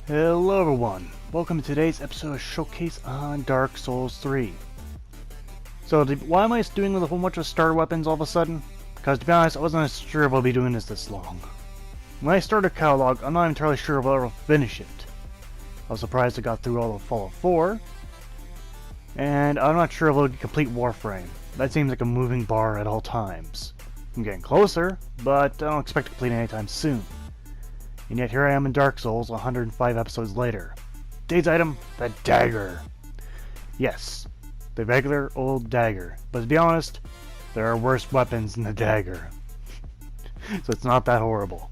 Hello everyone, welcome to today's episode of Showcase on Dark Souls 3. So, why am I doing with a whole bunch of starter weapons all of a sudden? Because to be honest, I wasn't sure if I'll be doing this long. When I started a catalog, I'm not entirely sure if I'll ever finish it. I was surprised I got through all of Fallout 4, and I'm not sure if I'll complete Warframe. That seems like a moving bar at all times. I'm getting closer, but I don't expect to complete it anytime soon. And yet here I am in Dark Souls 105 episodes later. Today's item, the Dagger. Yes, the regular old Dagger. But to be honest, there are worse weapons than the Dagger. So it's not that horrible.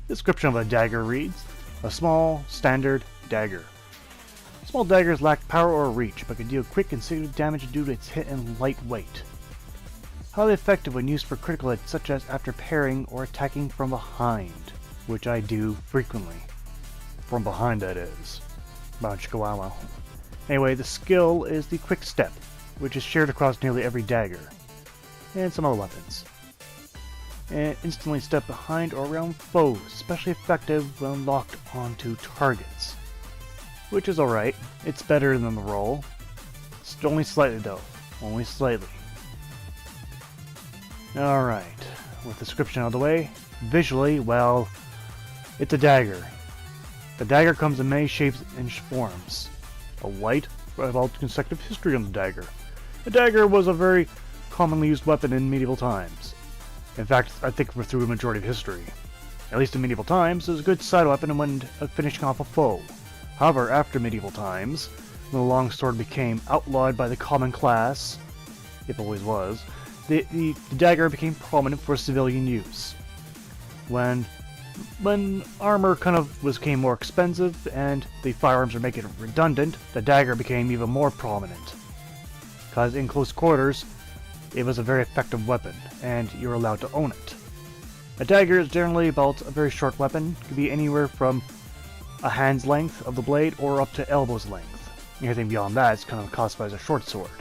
Description of a Dagger reads, a small, standard dagger. Small daggers lack power or reach, but can deal quick and significant damage due to its hit and light weight. Highly effective when used for critical hits, such as after parrying or attacking from behind. Which I do frequently. From behind, that is. Chihuahua. Anyway, the skill is the Quickstep, which is shared across nearly every dagger. And some other weapons. And instantly step behind or around foes, especially effective when locked onto targets. Which is alright. It's better than the roll. It's only slightly though. Only slightly. Alright. With the description out of the way, visually, well, it's a dagger. The dagger comes in many shapes and forms. A light, involved consecutive history on the dagger. The dagger was a very commonly used weapon in medieval times. In fact, I think we're through the majority of history. At least in medieval times, it was a good side weapon when finishing off a foe. However, after medieval times, when the longsword became outlawed by the common class, if always was, the dagger became prominent for civilian use. When armor became more expensive and the firearms were making it redundant, the dagger became even more prominent. Because in close quarters, it was a very effective weapon, and you're allowed to own it. A dagger is generally about a very short weapon. It could be anywhere from a hand's length of the blade or up to elbow's length. Anything beyond that is kind of classified as a short sword.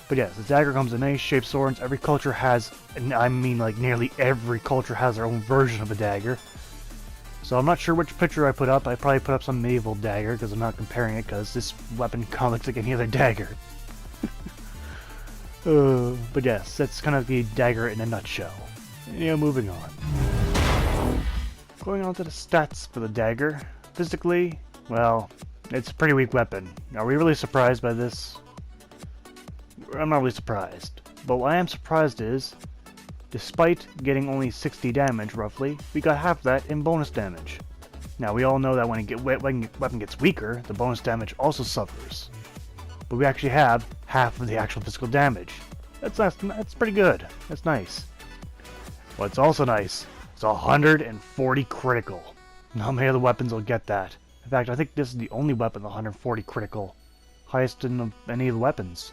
But yes, the dagger comes in many shapes, swords. Every culture has, and I mean like nearly every culture has their own version of a dagger. So I'm not sure which picture I put up. I probably put up some medieval dagger because I'm not comparing it because this weapon looks like any other dagger. But yes, that's kind of the dagger in a nutshell. Yeah, moving on. Going on to the stats for the dagger. Physically, well, it's a pretty weak weapon. Are we really surprised by this? I'm not really surprised, but what I am surprised is, despite getting only 60 damage roughly, we got half that in bonus damage. Now we all know that when the weapon gets weaker, the bonus damage also suffers. But we actually have half of the actual physical damage. That's pretty good. That's nice. What's also nice is 140 critical. Not many other weapons will get that. In fact, I think this is the only weapon with 140 critical. Highest in any of the weapons.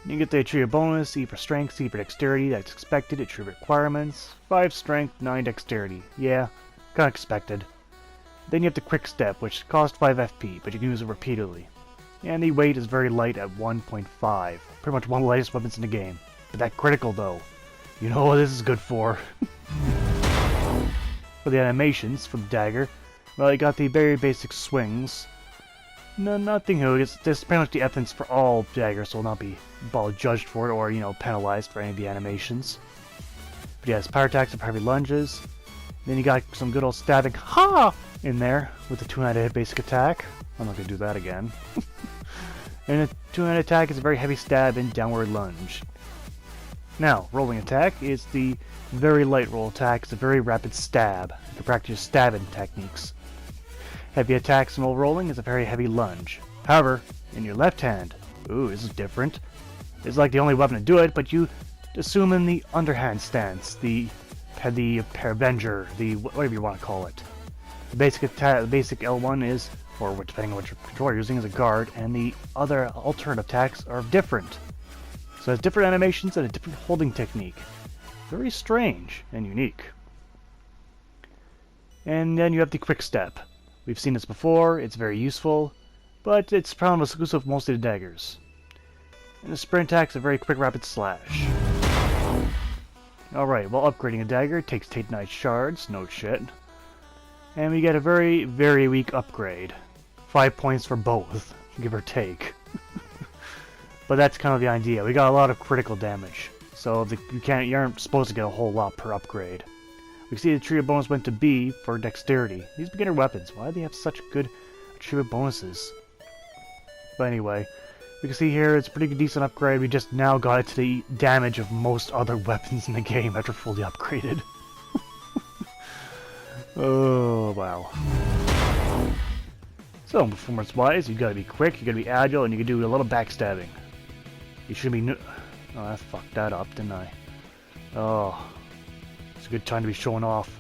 You get the attribute bonus, E for strength, C for dexterity, that's expected, attribute requirements, 5 strength, 9 dexterity. Yeah, kinda expected. Then you have the Quickstep, which costs 5 FP, but you can use it repeatedly. And the weight is very light at 1.5. Pretty much one of the lightest weapons in the game. But that critical though, you know what this is good for. For the animations, for the dagger, well, you got the very basic swings. No, nothing new. This is pretty much the essence for all daggers, so will not be judged for it or, penalized for any of the animations. But yes, power attacks and heavy lunges. Then you got some good old stabbing ha in there with the two-handed basic attack. I'm not going to do that again. And a two-handed attack is a very heavy stab and downward lunge. Now, rolling attack is the very light roll attack. It's a very rapid stab. You can practice stabbing techniques. Heavy attacks and while rolling is a very heavy lunge. However, in your left hand, ooh, this is different. It's like the only weapon to do it, but you assume in the underhand stance, the Avenger, the whatever you want to call it. The basic L1 is, or depending on which controller you're using, is a guard, and the other alternate attacks are different. So it has different animations and a different holding technique. Very strange and unique. And then you have the Quickstep. We've seen this before, it's very useful, but it's probably exclusive mostly to daggers. And the sprint attack is a very quick rapid slash. Alright, while upgrading a dagger, it takes Titanite shards, no shit. And we get a very, very weak upgrade. 5 points for both, give or take. But that's kind of the idea. We got a lot of critical damage, so you aren't supposed to get a whole lot per upgrade. We see the tree bonus went to B for dexterity. These beginner weapons, why do they have such good achievement bonuses? But anyway, we can see here it's a pretty decent upgrade. We just now got it to the damage of most other weapons in the game after fully upgraded. Oh, wow. So, performance-wise, you gotta be quick, you gotta be agile, and you can do a little backstabbing. You should be... Oh, I fucked that up, didn't I? Oh. It's a good time to be showing off.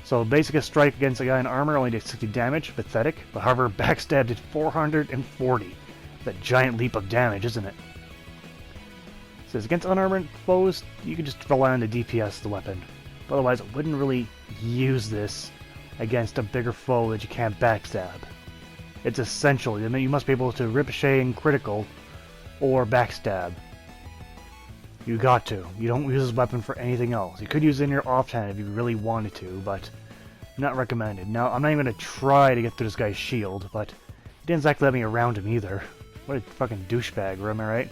So, basic strike against a guy in armor only did 60 damage. Pathetic. But however, backstab did 440. That giant leap of damage, isn't it? It says, against unarmored foes, you can just rely on the DPS of the weapon. But otherwise, I wouldn't really use this against a bigger foe that you can't backstab. It's essential. I mean, you must be able to ricochet and critical or backstab. You got to. You don't use this weapon for anything else. You could use it in your offhand if you really wanted to, but not recommended. Now, I'm not even going to try to get through this guy's shield, but he didn't exactly let me around him either. What a fucking douchebag, am I right?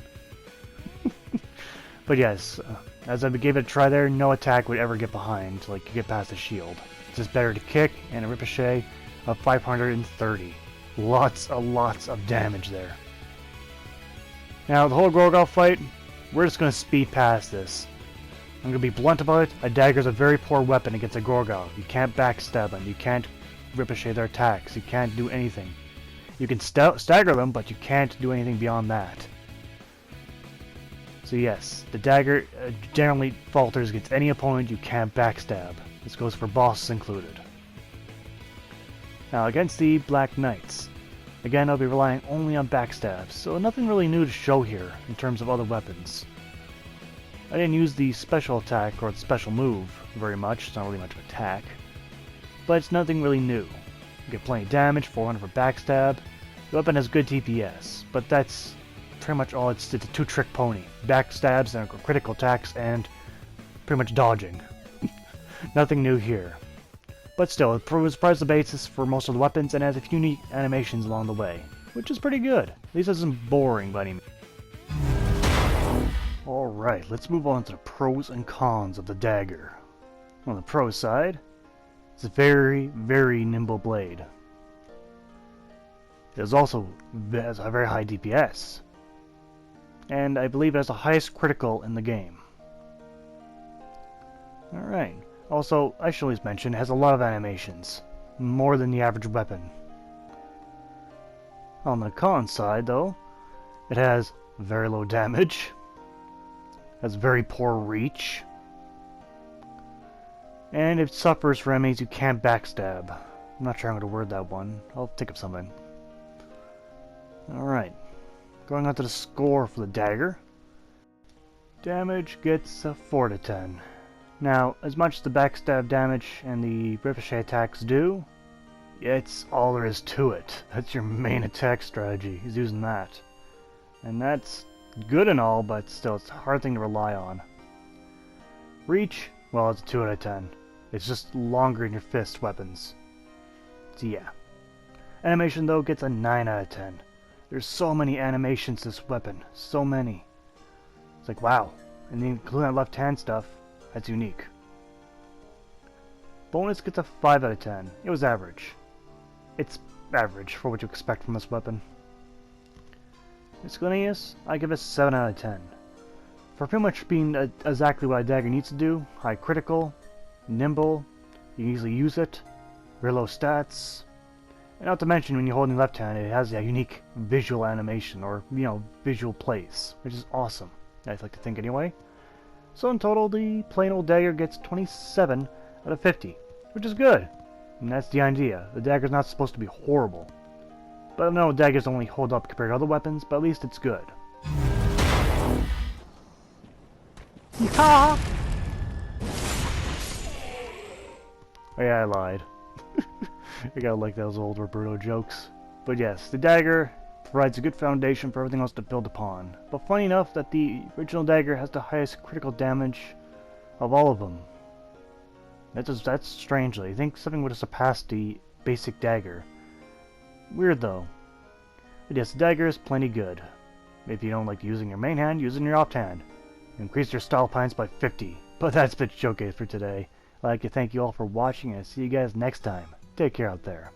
But yes, as I gave it a try there, no attack would ever get behind, like, you get past the shield. It's just better to kick and a ricochet of 530. Lots of damage there. Now, the whole Gorgal fight, we're just going to speed past this. I'm going to be blunt about it. A dagger is a very poor weapon against a Gorgal. You can't backstab them. You can't ricochet their attacks. You can't do anything. You can stagger them, but you can't do anything beyond that. So yes, the dagger generally falters against any opponent you can't backstab. This goes for bosses included. Now against the Black Knights, again I'll be relying only on backstabs, so nothing really new to show here in terms of other weapons. I didn't use the special attack or the special move very much, it's not really much of an attack, but it's nothing really new. You get plenty of damage, 400 for backstab. The weapon has good DPS, but that's pretty much all. It's a two-trick pony. Backstabs and critical attacks and pretty much dodging. Nothing new here. But still, it provides the basis for most of the weapons and has a few unique animations along the way, which is pretty good. At least it isn't boring by any means. Alright, let's move on to the pros and cons of the dagger. On the pro side, it's a very, very nimble blade. It has also has a very high DPS. And I believe it has the highest critical in the game. Alright. Also, I should always mention, it has a lot of animations. More than the average weapon. On the con side, though, it has very low damage. Has very poor reach. And it suffers for enemies you can't backstab. I'm not sure I'm going to word that one. I'll think of something. Alright. Going on to the score for the dagger. Damage gets a 4 to 10. Now, as much as the backstab damage and the ricochet attacks do, it's all there is to it. That's your main attack strategy, is using that. And that's good and all, but still, it's a hard thing to rely on. Reach, well, it's a 2 out of 10. It's just longer in your fist weapons. So yeah. Animation, though, gets a 9 out of 10. There's so many animations to this weapon. So many. It's like, wow. And then including that left-hand stuff, that's unique. Bonus gets a 5 out of 10. It was average. It's average for what you expect from this weapon. Miscellaneous, I give it a 7 out of 10. For pretty much being exactly what a dagger needs to do, high critical, nimble, you can easily use it, very low stats, and not to mention when you're holding left hand, it has a unique visual animation, or, you know, visual place, which is awesome, I'd like to think anyway. So in total, the plain old dagger gets 27 out of 50, which is good. And that's the idea. The dagger's not supposed to be horrible. But no, daggers only hold up compared to other weapons, but at least it's good. Yeehaw! Oh yeah, I lied. I gotta like those old Roberto jokes. But yes, the dagger provides a good foundation for everything else to build upon. But funny enough that the original dagger has the highest critical damage of all of them. That's strangely. I think something would have surpassed the basic dagger. Weird though. But yes, the dagger is plenty good. If you don't like using your main hand, use it in your offhand. Increase your style points by 50. But that's been Showcase for today. I'd like to thank you all for watching and see you guys next time. Take care out there.